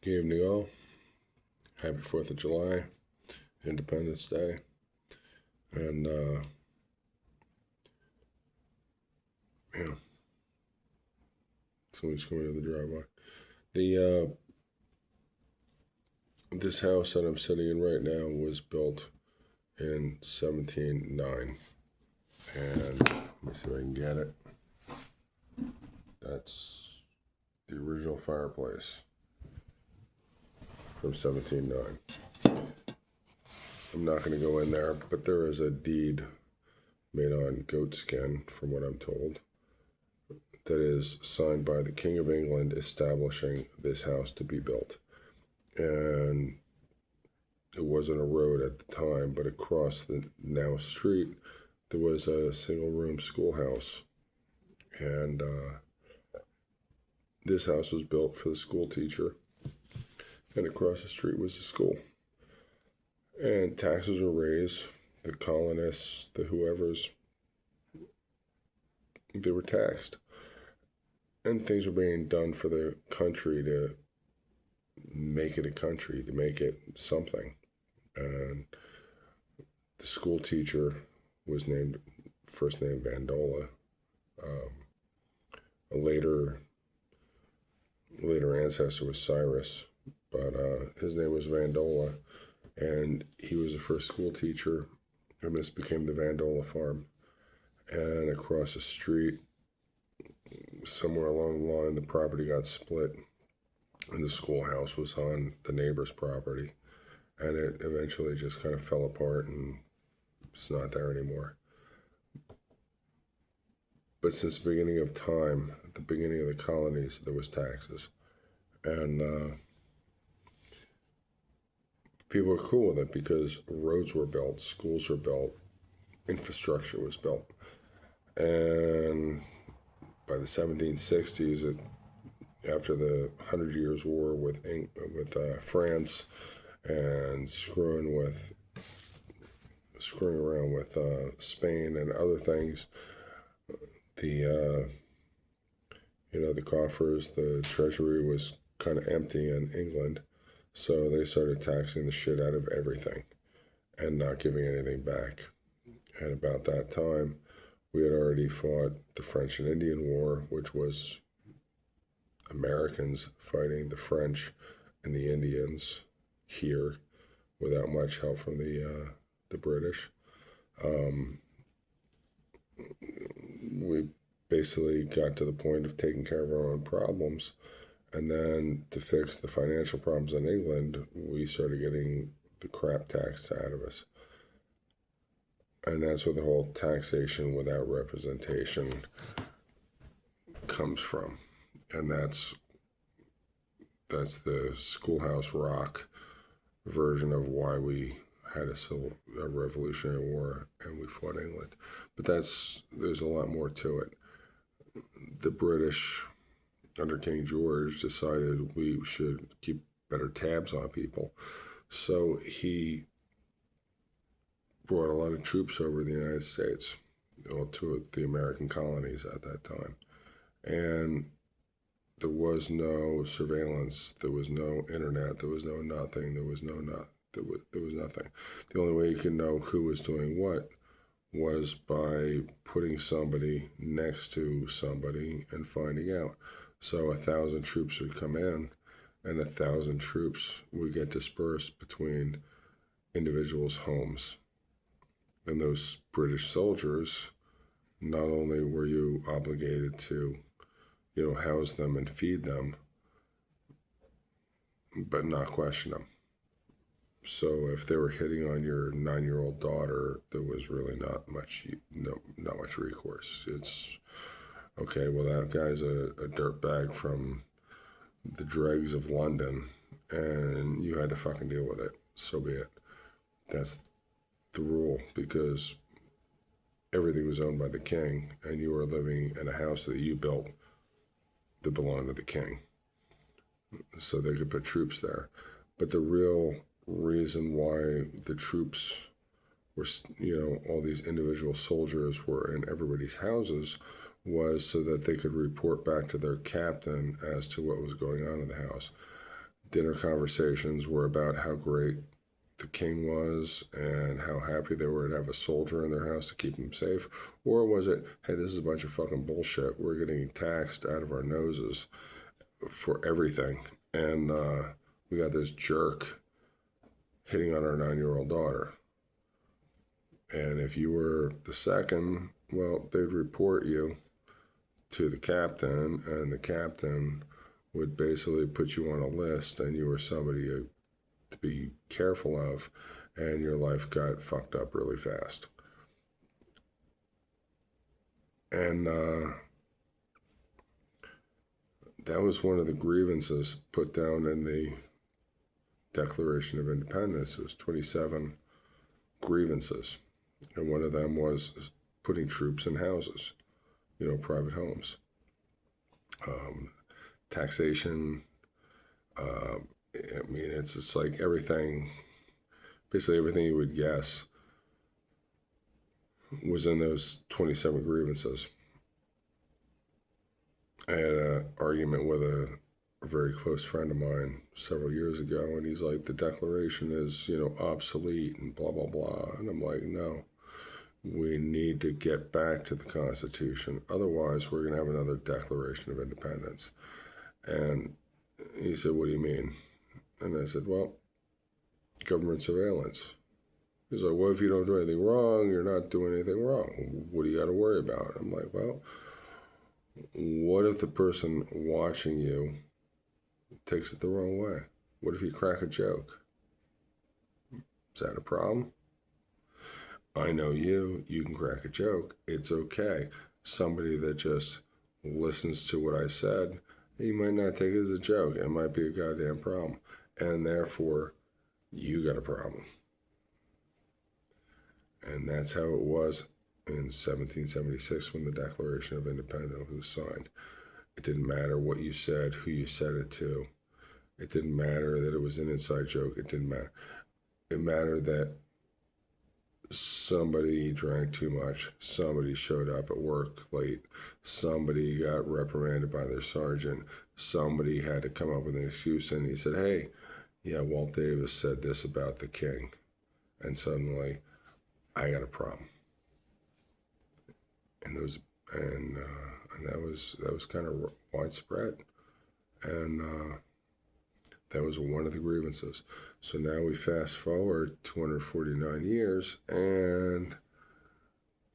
Good evening, all. Happy 4th of July, Independence Day. And, yeah, somebody's coming to the driveway. This house that I'm sitting in right now was built in 1709. And let me see if I can get it. That's the original fireplace from 1709. I'm not going to go in there, but there is a deed made on goat skin, from what I'm told, that is signed by the King of England establishing this house to be built. And it wasn't a road at the time, but across the now street, there was a single-room schoolhouse. And this house was built for the school teacher, and across the street was the school. And taxes were raised. The colonists, the whoever's, they were taxed. And things were being done for the country to make it a country, to make it something. And the school teacher was named, first name Vandola. A later ancestor was Cyrus, but his name was Vandola, and he was the first school teacher, and this became the Vandola farm. And across the street, somewhere along the line, the property got split, and the schoolhouse was on the neighbor's property, and it eventually just kind of fell apart, and it's not there anymore. But since the beginning of time, at the beginning of the colonies, there was taxes, and people were cool with it because roads were built, schools were built, infrastructure was built, and by the 1760s, after the 100 Years' War with France and screwing around with Spain and other things, the coffers, the treasury was kind of empty in England, so they started taxing the shit out of everything and not giving anything back. And about that time, we had already fought the French and Indian War, which was Americans fighting the French and the Indians here without much help from the British. We basically got to the point of taking care of our own problems, and then to fix the financial problems in England, we started getting the crap taxed out of us. And that's where the whole taxation without representation comes from. And that's the Schoolhouse Rock version of why we had a Revolutionary War and we fought England. But there's a lot more to it. The British, under King George, decided we should keep better tabs on people. So he brought a lot of troops over to the United States, to the American colonies at that time. And there was no surveillance, there was no internet, there was no nothing, there was nothing. The only way you could know who was doing what was by putting somebody next to somebody and finding out. So 1,000 troops would come in, and 1,000 troops would get dispersed between individuals' homes. And those British soldiers, not only were you obligated to, house them and feed them, but not question them. So if they were hitting on your 9-year-old daughter, there was really not much recourse. It's okay. Well, that guy's a dirtbag from the dregs of London, and you had to fucking deal with it. So be it. That's the rule, because everything was owned by the king, and you were living in a house that you built that belonged to the king. So they could put troops there. But the real reason why the troops were, all these individual soldiers were in everybody's houses was so that they could report back to their captain as to what was going on in the house. dinner conversations were about how great the king was and how happy they were to have a soldier in their house to keep them safe? Or was it, hey, this is a bunch of fucking bullshit. We're getting taxed out of our noses for everything. And we got this jerk hitting on our 9-year-old daughter. And if you were the second, well, they'd report you to the captain, and the captain would basically put you on a list, and you were somebody to be careful of, and your life got fucked up really fast. And that was one of the grievances put down in the Declaration of Independence. It was 27 grievances. And one of them was putting troops in houses, private homes. Taxation. It's like everything, basically everything you would guess was in those 27 grievances. I had an argument with a very close friend of mine several years ago, and he's like, the Declaration is, obsolete and blah, blah, blah. And I'm like, no, we need to get back to the Constitution. Otherwise, we're going to have another Declaration of Independence. And he said, what do you mean? And I said, well, government surveillance. He's like, well, if you don't do anything wrong, you're not doing anything wrong. What do you got to worry about? I'm like, well, what if the person watching you takes it the wrong way? What if you crack a joke? Is that a problem? I know you can crack a joke. It's okay. Somebody that just listens to what I said, you might not take it as a joke. It might be a goddamn problem. And therefore, you got a problem. And that's how it was in 1776 when the Declaration of Independence was signed. It didn't matter what you said, who you said it to. It didn't matter that it was an inside joke. It didn't matter. It mattered that somebody drank too much, somebody showed up at work late, somebody got reprimanded by their sergeant, somebody had to come up with an excuse, and he said, hey, yeah, Walt Davis said this about the king. And suddenly, I got a problem. And that was kind of widespread. And that was one of the grievances. So now we fast forward 249 years, and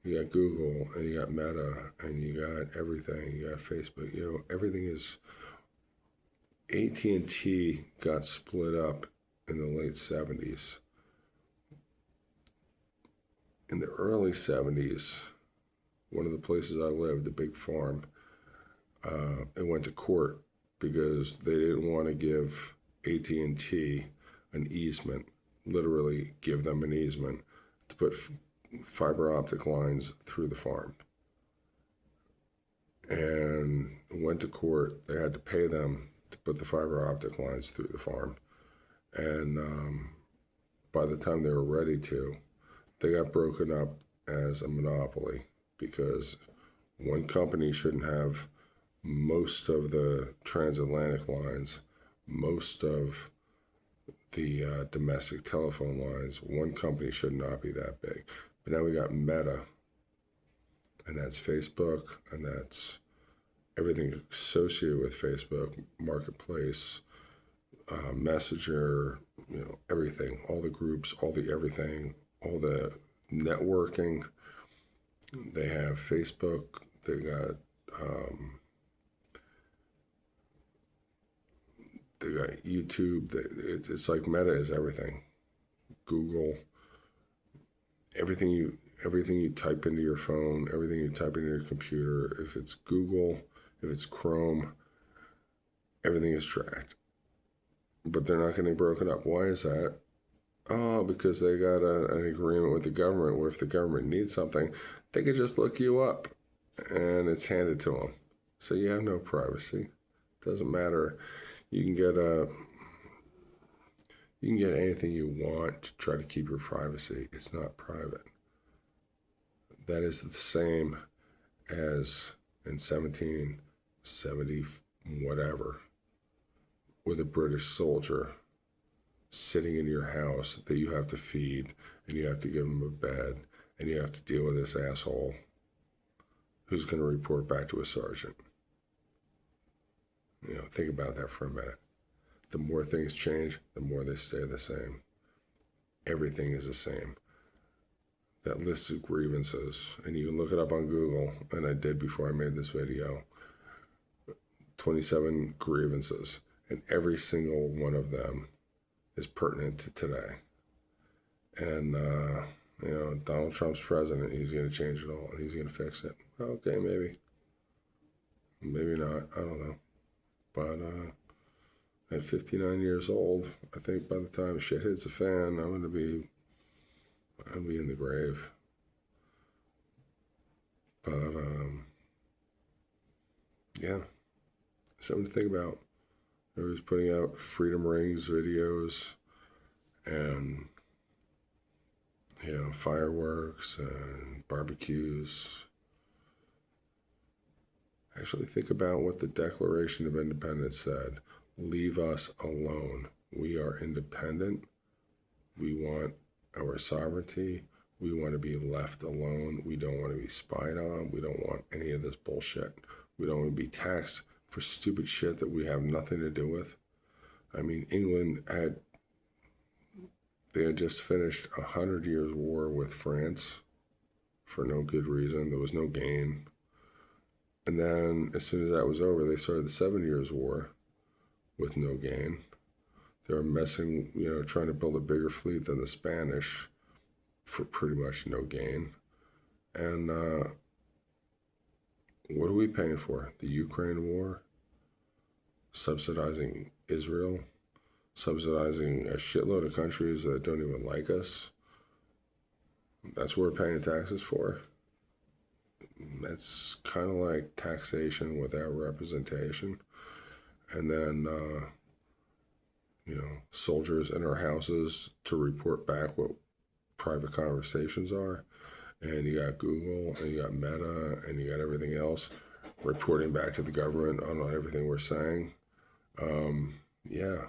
you got Google, and you got Meta, and you got everything. You got Facebook. Everything is. AT&T got split up in the late 70s. In the early 70s, one of the places I lived, a big farm, it went to court because they didn't want to give AT&T an easement, literally give them an easement to put fiber optic lines through the farm. And went to court. They had to pay them to put the fiber optic lines through the farm. And by the time they were ready to, they got broken up as a monopoly because one company shouldn't have most of the transatlantic lines, most of the domestic telephone lines. One company should not be that big. But now we got Meta, and that's Facebook, and that's everything associated with Facebook, Marketplace, Messenger, everything, all the groups, all the everything, all the networking. They have Facebook, they got YouTube. It's like Meta is everything. Google, everything you type into your phone, everything you type into your computer, if it's Google, if it's Chrome, everything is tracked. But they're not getting broken up. Why is that? Oh, because they got an agreement with the government where if the government needs something, they could just look you up and it's handed to them. So you have no privacy. Doesn't matter. You can get anything you want to try to keep your privacy. It's not private. That is the same as in 1770 whatever, with a British soldier sitting in your house that you have to feed, and you have to give him a bed, and you have to deal with this asshole who's going to report back to a sergeant. Think about that for a minute. The more things change, the more they stay the same. Everything is the same. That list of grievances, and you can look it up on Google, and I did before I made this video, 27 grievances, and every single one of them is pertinent to today. And, Donald Trump's president, he's going to change it all, and he's going to fix it. Okay, maybe. Maybe not, I don't know. But at 59 years old, I think by the time shit hits the fan, I'll be in the grave. But, yeah, something to think about. I was putting out Freedom Rings videos and, fireworks and barbecues. Actually think about what the Declaration of Independence said. Leave us alone. We are independent. We want our sovereignty. We want to be left alone. We don't want to be spied on. We don't want any of this bullshit. We don't want to be taxed for stupid shit that we have nothing to do with. I mean, England had just finished 100 years war with France for no good reason. There was no gain. And then as soon as that was over, they started the 7 Years' War with no gain. They were messing, trying to build a bigger fleet than the Spanish for pretty much no gain. And what are we paying for? The Ukraine war? Subsidizing Israel? Subsidizing a shitload of countries that don't even like us? That's what we're paying taxes for? That's kind of like taxation without representation. And then, soldiers in our houses to report back what private conversations are. And you got Google, and you got Meta, and you got everything else reporting back to the government on everything we're saying. Yeah,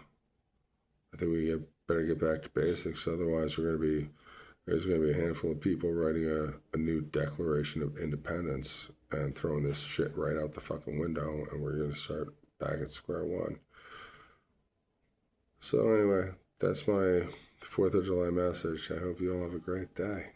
I think we better get back to basics. Otherwise, there's going to be a handful of people writing a new Declaration of Independence and throwing this shit right out the fucking window, and we're going to start back at square one. So anyway, that's my 4th of July message. I hope you all have a great day.